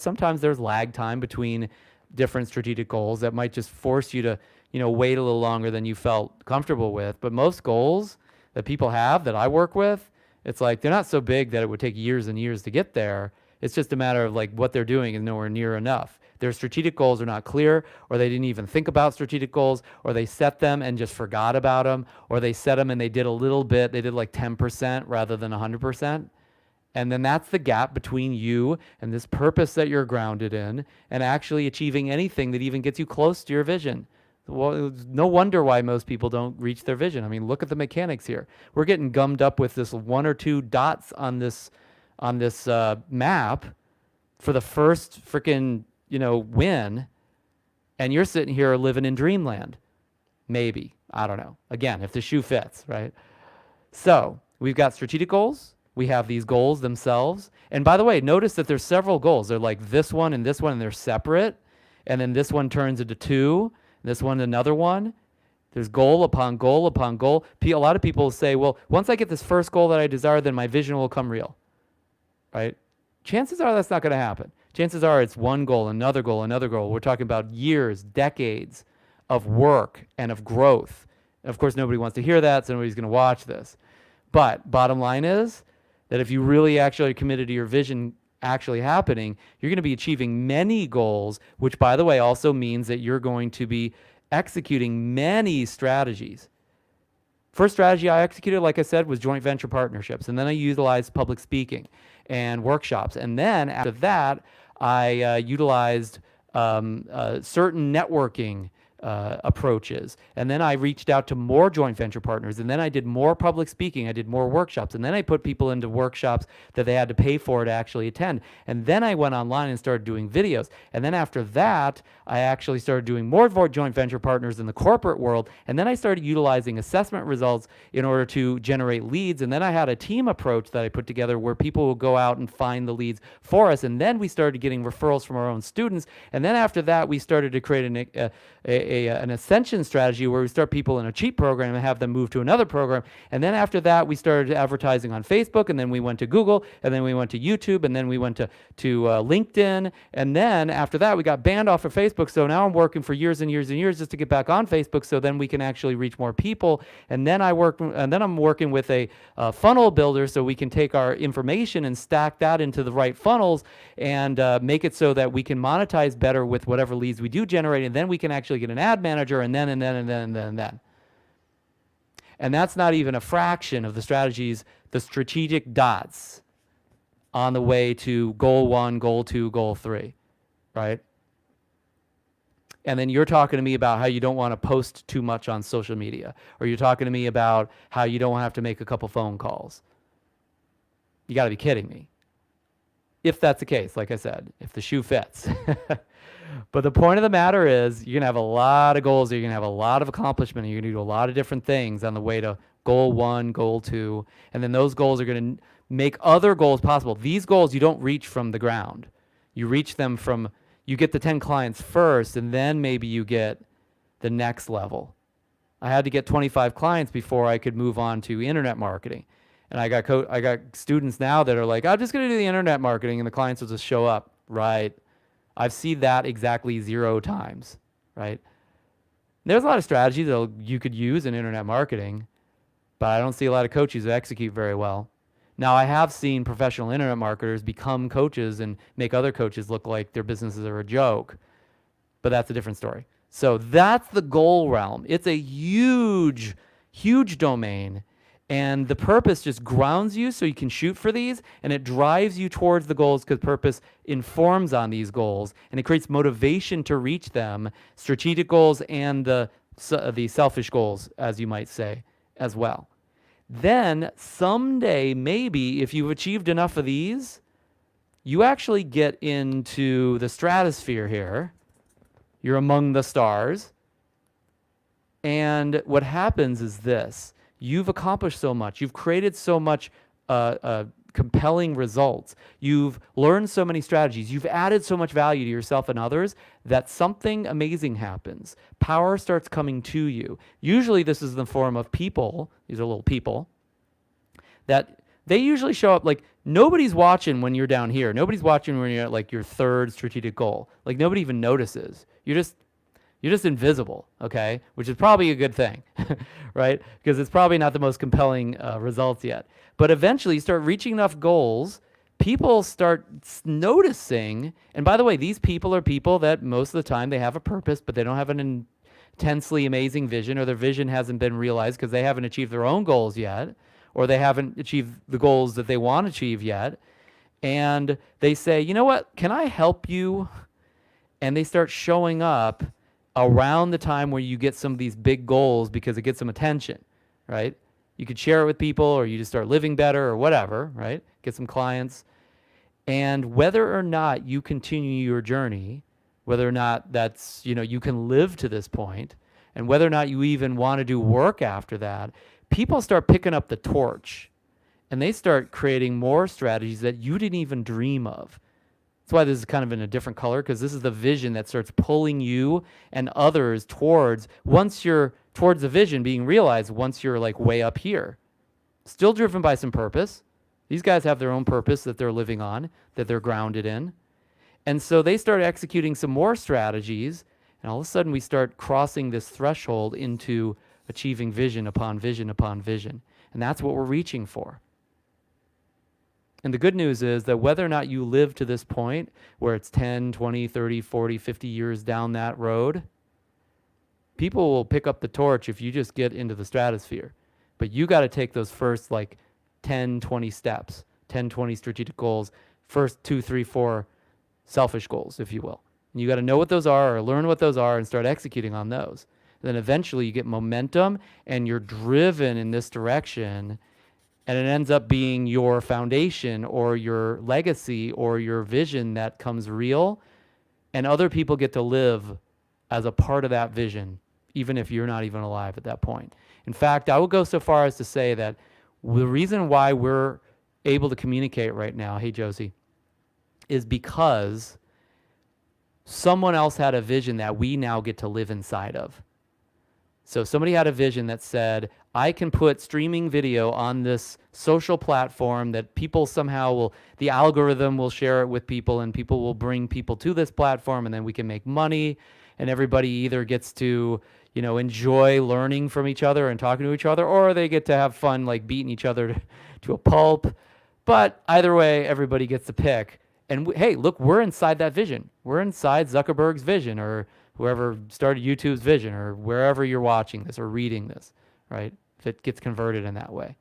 Speaker 1: sometimes there's lag time between different strategic goals that might just force you to, wait a little longer than you felt comfortable with. But most goals that people have that I work with, it's like they're not so big that it would take years and years to get there. It's just a matter of like what they're doing is nowhere near enough. Their strategic goals are not clear, or they didn't even think about strategic goals, or they set them and just forgot about them, or they set them and they did a little bit. They did like 10% rather than 100%. And then that's the gap between you and this purpose that you're grounded in and actually achieving anything that even gets you close to your vision. Well, no wonder why most people don't reach their vision. I mean, look at the mechanics here. We're getting gummed up with this 1 or 2 dots on this map for the first freaking win, and you're sitting here living in dreamland. Maybe, I don't know. Again, if the shoe fits, right? So we've got strategic goals. We have these goals themselves. And by the way, notice that there's several goals. They're like this one, and they're separate. And then this one turns into 2. This one, another one. There's goal upon goal upon goal. A lot of people say, well, once I get this first goal that I desire, then my vision will come real, right? Chances are that's not going to happen. Chances are it's one goal, another goal, another goal. We're talking about years, decades of work and of growth. And of course, nobody wants to hear that, so nobody's going to watch this. But bottom line is that if you really actually are committed to your vision actually happening, you're going to be achieving many goals, which, by the way, also means that you're going to be executing many strategies. First strategy I executed, like I said, was joint venture partnerships. And then I utilized public speaking and workshops. And then after that, I utilized certain networking approaches. And then I reached out to more joint venture partners. And then I did more public speaking. I did more workshops. And then I put people into workshops that they had to pay for to actually attend. And then I went online and started doing videos. And then after that, I actually started doing more joint venture partners in the corporate world. And then I started utilizing assessment results in order to generate leads. And then I had a team approach that I put together where people will go out and find the leads for us. And then we started getting referrals from our own students. And then after that, we started to create an ascension strategy where we start people in a cheap program and have them move to another program. And then after that, we started advertising on Facebook, and then we went to Google, and then we went to YouTube, and then we went to LinkedIn. And then after that, we got banned off of Facebook. So now I'm working for years and years and years just to get back on Facebook, so then we can actually reach more people. And then I'm working with a funnel builder, so we can take our information and stack that into the right funnels and make it so that we can monetize better with whatever leads we do generate. And then we can actually get an ad manager, and then. And that's not even a fraction of the strategies, the strategic dots on the way to goal 1, goal 2, goal 3, right? And then you're talking to me about how you don't want to post too much on social media, or you're talking to me about how you don't have to make a couple phone calls. You got to be kidding me. If that's the case, like I said, if the shoe fits. But the point of the matter is you're going to have a lot of goals. You're going to have a lot of accomplishment. You're going to do a lot of different things on the way to goal 1, goal 2. And then those goals are going to make other goals possible. These goals you don't reach from the ground. You reach them from, you get the 10 clients first, and then maybe you get the next level. I had to get 25 clients before I could move on to internet marketing. And I got students now that are like, I'm just going to do the internet marketing, and the clients will just show up. Right. I've seen that exactly 0 times, right? There's a lot of strategies that you could use in internet marketing, but I don't see a lot of coaches that execute very well. Now, I have seen professional internet marketers become coaches and make other coaches look like their businesses are a joke, but that's a different story. So that's the goal realm. It's a huge, huge domain. And the purpose just grounds you so you can shoot for these, and it drives you towards the goals because purpose informs on these goals, and it creates motivation to reach them, strategic goals and the selfish goals, as you might say, as well. Then someday, maybe if you've achieved enough of these, you actually get into the stratosphere here. You're among the stars. And what happens is this: you've accomplished so much, you've created so much compelling results, you've learned so many strategies, you've added so much value to yourself and others that something amazing happens. Power starts coming to you. Usually, this is in the form of people, these are little people, that they usually show up. Like, nobody's watching when you're down here. Nobody's watching when you're at like your third strategic goal. Like, nobody even notices. You're just invisible, okay? Which is probably a good thing, right? Because it's probably not the most compelling results yet. But eventually you start reaching enough goals, people start noticing. And by the way, these people are people that most of the time they have a purpose, but they don't have an intensely amazing vision, or their vision hasn't been realized because they haven't achieved their own goals yet, or they haven't achieved the goals that they want to achieve yet. And they say, you know what, can I help you? And they start showing up around the time where you get some of these big goals because it gets some attention, right? You could share it with people, or you just start living better or whatever, right? Get some clients. And whether or not you continue your journey, whether or not that's, you can live to this point, and whether or not you even want to do work after that, people start picking up the torch and they start creating more strategies that you didn't even dream of. That's why this is kind of in a different color, because this is the vision that starts pulling you and others towards, once you're towards the vision being realized, once you're like way up here. Still driven by some purpose. These guys have their own purpose that they're living on, that they're grounded in. And so they start executing some more strategies, and all of a sudden we start crossing this threshold into achieving vision upon vision upon vision. And that's what we're reaching for. And the good news is that whether or not you live to this point, where it's 10, 20, 30, 40, 50 years down that road, people will pick up the torch if you just get into the stratosphere. But you got to take those first like 10, 20 steps, 10, 20 strategic goals, first 2, 3, 4 selfish goals, if you will. And you got to know what those are, or learn what those are, and start executing on those. And then eventually you get momentum and you're driven in this direction, and it ends up being your foundation or your legacy or your vision that comes real, and other people get to live as a part of that vision, even if you're not even alive at that point. In fact, I would go so far as to say that the reason why we're able to communicate right now, hey Josie, is because someone else had a vision that we now get to live inside of. So somebody had a vision that said, I can put streaming video on this social platform that people somehow the algorithm will share it with people, and people will bring people to this platform, and then we can make money, and everybody either gets to, enjoy learning from each other and talking to each other, or they get to have fun like beating each other to a pulp. But either way, everybody gets to pick. And hey, look, we're inside that vision. We're inside Zuckerberg's vision, or whoever started YouTube's vision, or wherever you're watching this or reading this, right? If it gets converted in that way.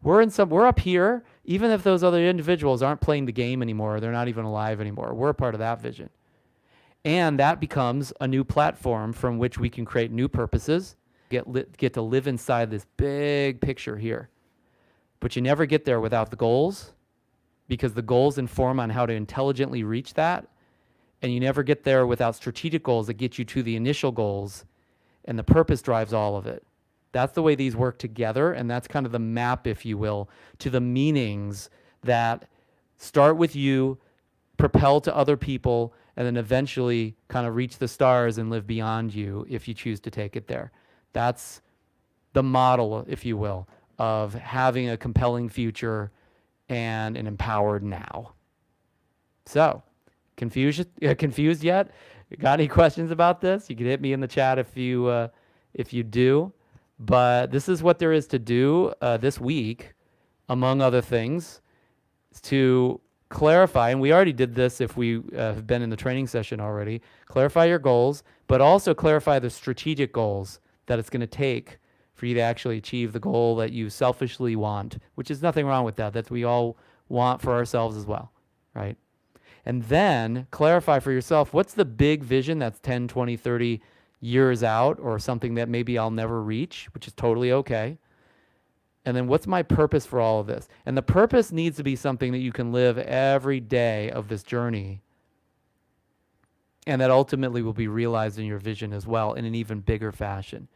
Speaker 1: We're up here, even if those other individuals aren't playing the game anymore, they're not even alive anymore. We're a part of that vision. And that becomes a new platform from which we can create new purposes, get to live inside this big picture here. But you never get there without the goals, because the goals inform on how to intelligently reach that. And you never get there without strategic goals that get you to the initial goals, and the purpose drives all of it. That's the way these work together, and that's kind of the map, if you will, to the meanings that start with you, propel to other people, and then eventually kind of reach the stars and live beyond you if you choose to take it there. That's the model, if you will, of having a compelling future and an empowered now. So, confused yet? Got any questions about this? You can hit me in the chat if you do. But this is what there is to do this week, among other things, to clarify, and we already did this if we have been in the training session already, clarify your goals, but also clarify the strategic goals that it's going to take for you to actually achieve the goal that you selfishly want, which is nothing wrong with that. That's what we all want for ourselves as well, right? And then clarify for yourself, what's the big vision that's 10, 20, 30 years out, or something that maybe I'll never reach, which is totally okay. And then what's my purpose for all of this? And the purpose needs to be something that you can live every day of this journey, and that ultimately will be realized in your vision as well in an even bigger fashion.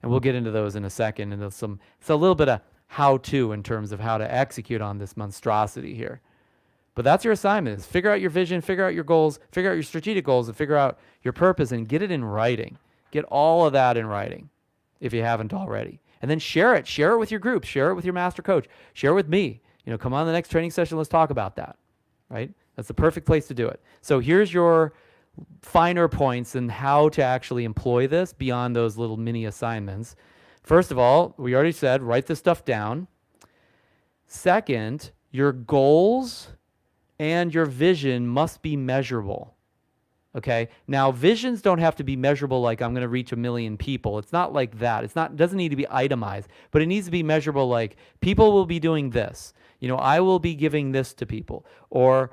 Speaker 1: And we'll get into those in a second. And it's a little bit of how-to in terms of how to execute on this monstrosity here. But that's your assignment, is figure out your vision, figure out your goals, figure out your strategic goals, and figure out your purpose, and get it in writing. Get all of that in writing if you haven't already. And then share it. Share it with your group. Share it with your master coach. Share it with me. Come on the next training session. Let's talk about that, right? That's the perfect place to do it. So here's your finer points in how to actually employ this beyond those little mini assignments. First of all, we already said, write this stuff down. Second, your goals and your vision must be measurable. Okay. Now, visions don't have to be measurable like I'm going to reach 1 million people. It's not like that. It doesn't need to be itemized, but it needs to be measurable like people will be doing this. I will be giving this to people. Or,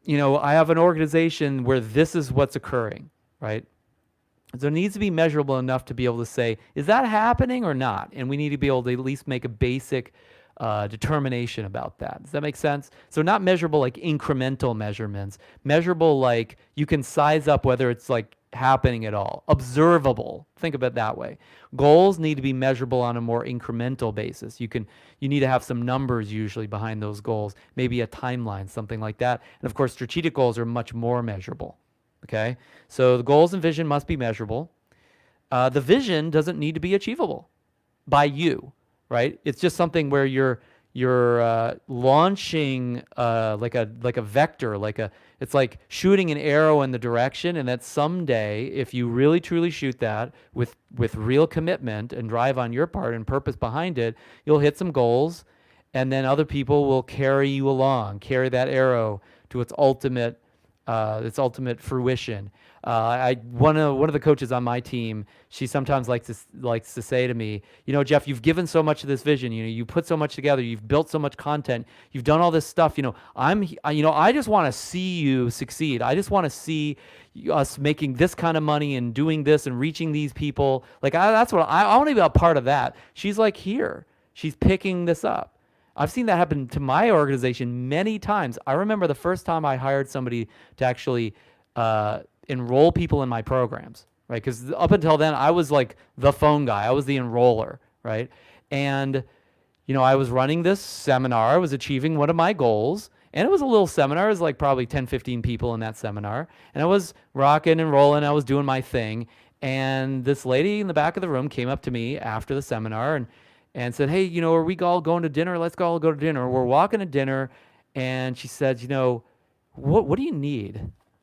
Speaker 1: I have an organization where this is what's occurring, right? So it needs to be measurable enough to be able to say, is that happening or not? And we need to be able to at least make a basic determination about that. Does that make sense? So not measurable like incremental measurements, measurable like you can size up whether it's like happening at all. Observable. Think of it that way. Goals need to be measurable on a more incremental basis. You need to have some numbers usually behind those goals, maybe a timeline, something like that. And of course, strategic goals are much more measurable. Okay? So the goals and vision must be measurable. The vision doesn't need to be achievable by you. Right? It's just something where you're launching like a vector, it's like shooting an arrow in the direction, and that someday, if you really truly shoot that with real commitment and drive on your part and purpose behind it, you'll hit some goals, and then other people will carry you along, carry that arrow to its ultimate fruition. One of the coaches on my team, she sometimes likes to say to me, Jeff, you've given so much of this vision. You put so much together. You've built so much content. You've done all this stuff. I just want to see you succeed. I just want to see us making this kind of money and doing this and reaching these people. That's what I want to be a part of that. She's like, here, she's picking this up. I've seen that happen to my organization many times. I remember the first time I hired somebody to actually enroll people in my programs, right? Because up until then, I was like the phone guy. I was the enroller, right? And, I was running this seminar. I was achieving one of my goals. And it was a little seminar. It was like probably 10, 15 people in that seminar. And I was rocking and rolling. I was doing my thing. And this lady in the back of the room came up to me after the seminar and said, hey, are we all going to dinner? Let's all go to dinner. We're walking to dinner. And she said, what do you need?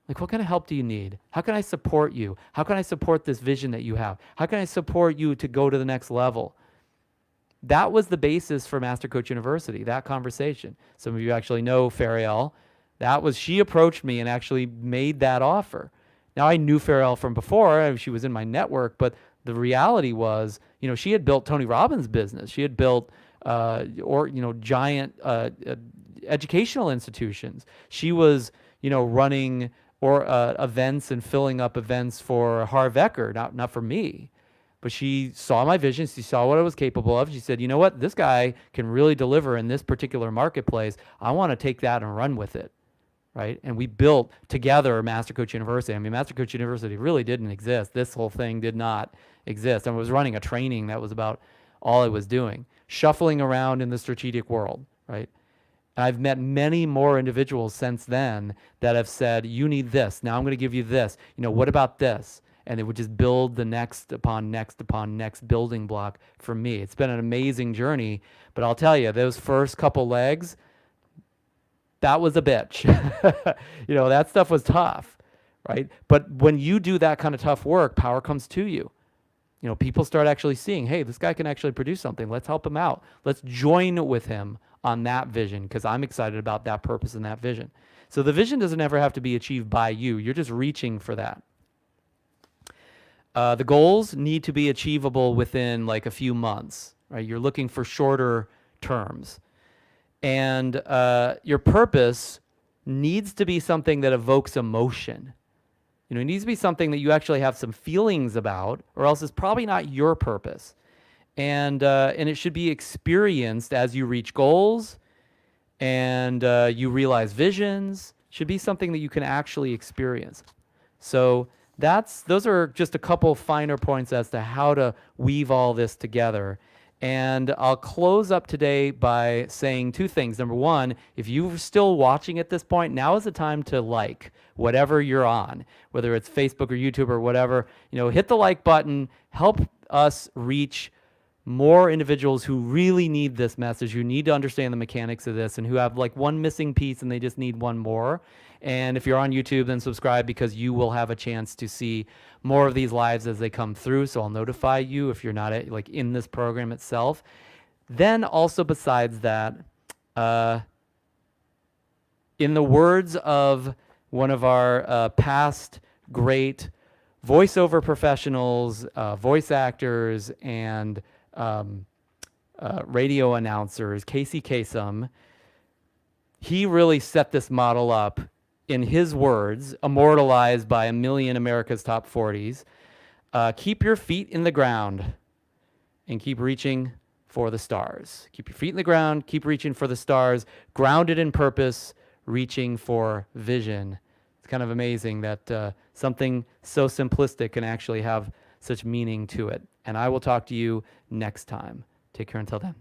Speaker 1: Like, what kind of help do you need? How can I support you? How can I support this vision that you have? How can I support you to go to the next level? That was the basis for Master Coach University, that conversation. Some of you actually know Fariel. She approached me and actually made that offer. Now, I knew Fariel from before. She was in my network, but the reality was, she had built Tony Robbins' business. She had built giant educational institutions. She was, running events and filling up events for Harv Eker, not for me. But she saw my vision. She saw what I was capable of. She said, you know what? This guy can really deliver in this particular marketplace. I want to take that and run with it, right? And we built together Master Coach University. I mean, Master Coach University really didn't exist. This whole thing did not exist. I was running a training that was about all I was doing, shuffling around in the strategic world, right? And I've met many more individuals since then that have said, you need this. Now I'm going to give you this. What about this? And it would just build the next upon next upon next building block for me. It's been an amazing journey, but I'll tell you, those first couple legs, that was a bitch. That stuff was tough, right? But when you do that kind of tough work, power comes to you. People start actually seeing, hey, this guy can actually produce something. Let's help him out. Let's join with him on that vision because I'm excited about that purpose and that vision. So the vision doesn't ever have to be achieved by you. You're just reaching for that. The goals need to be achievable within like a few months, right? You're looking for shorter terms. And your purpose needs to be something that evokes emotion. It needs to be something that you actually have some feelings about, or else it's probably not your purpose. And it should be experienced as you reach goals and you realize visions. Should be something that you can actually experience. So those are just a couple finer points as to how to weave all this together. And I'll close up today by saying two things. Number one, if you're still watching at this point, now is the time to like whatever you're on, whether it's Facebook or YouTube or whatever. Hit the like button, help us reach more individuals who really need this message, who need to understand the mechanics of this, and who have like one missing piece and they just need one more. And if you're on YouTube, then subscribe, because you will have a chance to see more of these lives as they come through. So I'll notify you if you're not like in this program itself. Then also, besides that, in the words of one of our past great voiceover professionals, voice actors, and radio announcers, Casey Kasem, he really set this model up in his words, immortalized by a million America's Top 40s. Keep your feet in the ground and keep reaching for the stars. Keep your feet in the ground, keep reaching for the stars, grounded in purpose, reaching for vision. It's kind of amazing that something so simplistic can actually have such meaning to it. And I will talk to you next time. Take care until then.